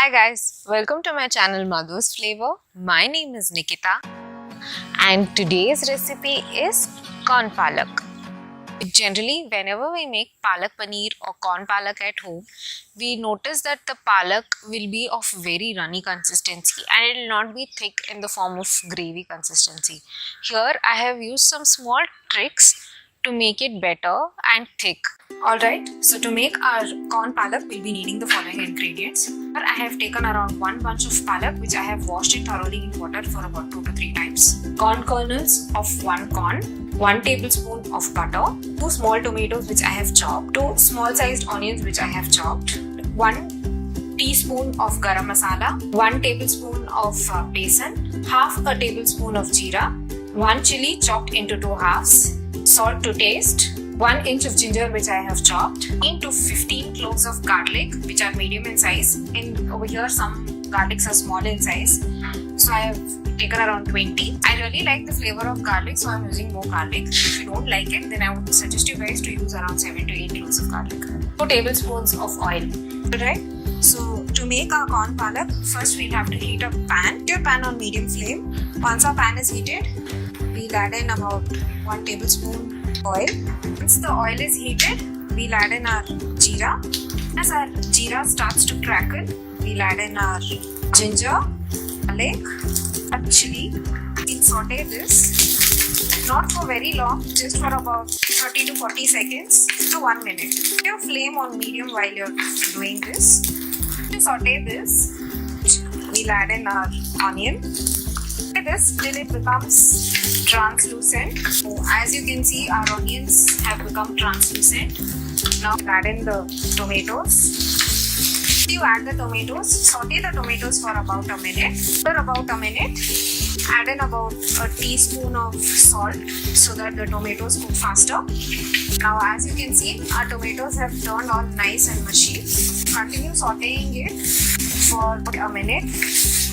Hi guys, welcome to my channel Mother's Flavor. My name is Nikita and today's recipe is corn palak. Generally, whenever we make palak paneer or corn palak at home, we notice that the palak will be of very runny consistency and it will not be thick in the form of gravy consistency. Here I have used some small tricks to make it better and thick. Alright, so to make our corn palak, we'll be needing the following ingredients. Here I have taken around one bunch of palak which I have washed it thoroughly in water for about 2 to 3 times. Corn kernels of 1 corn, 1 tablespoon of butter, 2 small tomatoes which I have chopped, 2 small sized onions which I have chopped, 1 teaspoon of garam masala, 1 tablespoon of besan, half a tablespoon of jeera, 1 chilli chopped into 2 halves, salt to taste, 1 inch of ginger which I have chopped, 10 to 15 cloves of garlic which are medium in size. Over here some garlics are small in size, so I have taken around 20. I really like the flavor of garlic, so I am using more garlic. If you don't like it, then I would suggest you guys to use around 7 to 8 cloves of garlic. 2 tablespoons of oil. Alright, so to make our corn palak, first we'll have to heat a pan. Put your pan on medium flame. Once our pan is heated, we'll add in about 1 tablespoon oil. Once the oil is heated, we'll add in our jeera. As our jeera starts to crackle, we'll add in our ginger, garlic, chilli. We'll saute this, not for very long, just for about 30 to 40 seconds to 1 minute. Keep your flame on medium while you're doing this. To saute this, we'll add in our onion. This till it becomes translucent. So as you can see, our onions have become translucent. Now add in the tomatoes. You add the tomatoes, saute the tomatoes for about a minute. For about a minute, add in about a teaspoon of salt so that the tomatoes cook faster. Now as you can see, our tomatoes have turned all nice and mushy. Continue sauteing it for a minute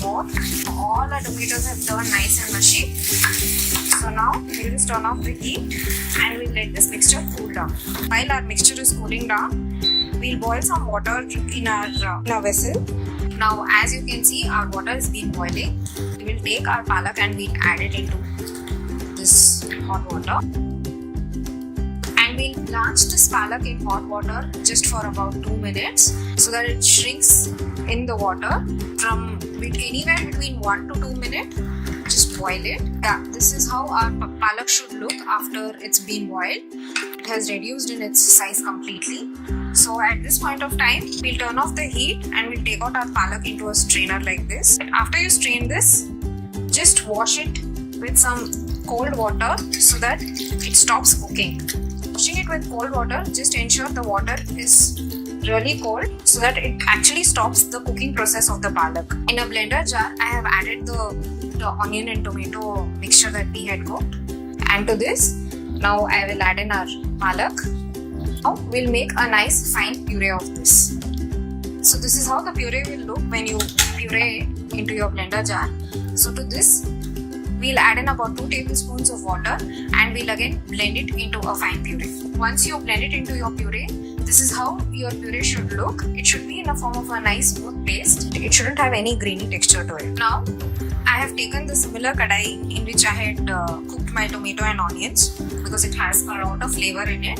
more. All our tomatoes have turned nice and mushy. So now we'll just turn off the heat and we'll let this mixture cool down. While our mixture is cooling down, we'll boil some water in our vessel. Now as you can see, our water has been boiling. We will take our palak and we'll add it into this hot water. And we'll blanch this palak in hot water just for about 2 minutes so that it shrinks in the water from anywhere between 1 to 2 minutes. Just boil it. Yeah, this is how our palak should look after it's been boiled. It has reduced in its size completely. So at this point of time, we'll turn off the heat and we'll take out our palak into a strainer like this. After you strain this, just wash it with some cold water so that it stops cooking. Washing it with cold water, just ensure the water is really cold so that it actually stops the cooking process of the palak. In a blender jar, I have added the onion and tomato mixture that we had cooked. And to this, now I will add in our palak. Now we'll make a nice fine puree of this. So this is how the puree will look when you puree it into your blender jar. So to this, we'll add in about 2 tablespoons of water and we'll again blend it into a fine puree. Once you blend it into your puree, this is how your puree should look. It should be in the form of a nice smooth paste. It shouldn't have any grainy texture to it. Now, I have taken the similar kadai in which I had cooked my tomato and onions because it has a lot of flavor in it.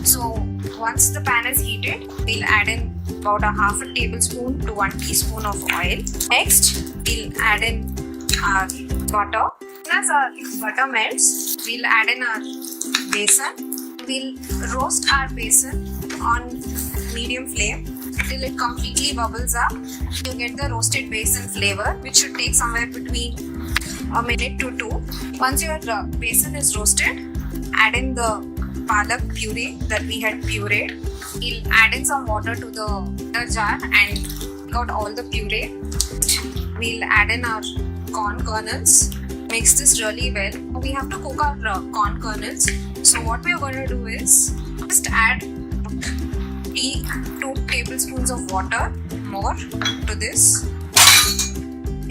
So once the pan is heated, we'll add in about a half a tablespoon to 1 teaspoon of oil. Next, we'll add in our butter. As our butter melts, we'll add in our besan. We'll roast our besan on medium flame till it completely bubbles up. You get the roasted besan flavor, which should take somewhere between a minute to 2. Once your besan is roasted, add in the palak puree that we had pureed. We'll add in some water to the jar and take out all the puree. We'll add in our corn kernels. Mix this really well. We have to cook our corn kernels. So what we are going to do is just add 2 tablespoons of water more to this.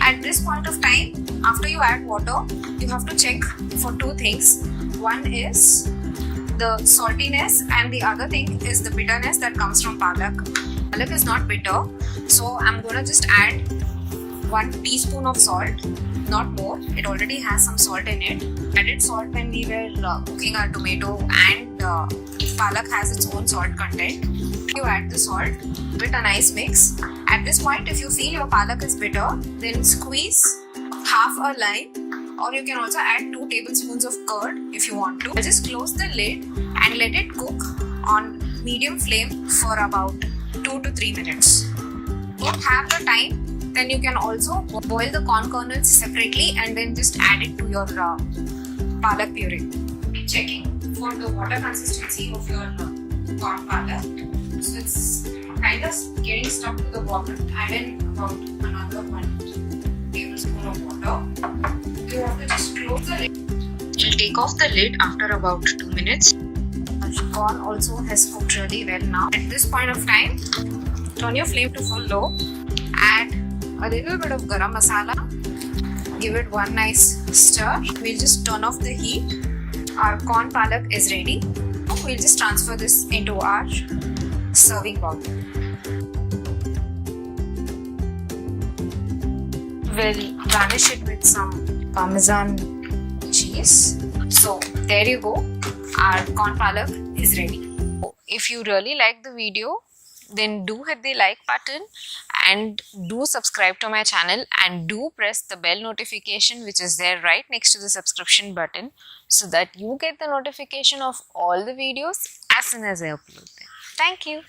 At this point of time, after you add water, you have to check for 2 things. One is the saltiness and the other thing is the bitterness that comes from palak. Palak is not bitter, so I'm gonna just add 1 teaspoon of salt, not more. It already has some salt in it. Added salt when we were cooking our tomato, and palak has its own salt content. You add the salt, give it a nice mix. At this point, if you feel your palak is bitter, then squeeze half a lime, or you can also add 2 tablespoons of curd if you want to. Just close the lid and let it cook on medium flame for about 2 to 3 minutes. Don't have the time, then you can also boil the corn kernels separately and then just add it to your palak puree. Checking for the water consistency of your corn palak. So it's kind of getting stuck to the bottom. Add in about another 1 tablespoon of water. You have to just close the lid. You'll take off the lid after about 2 minutes. The corn also has cooked really well now. At this point of time, turn your flame to full low. Add a little bit of garam masala. Give it one nice stir. We'll just turn off the heat. Our corn palak is ready. We'll just transfer this into our serving bowl. We'll garnish it with some Parmesan cheese. So there you go. Our corn palak is ready. If you really like the video, then do hit the like button and do subscribe to my channel, and do press the bell notification which is there right next to the subscription button, so that you get the notification of all the videos as soon as I upload them. Thank you.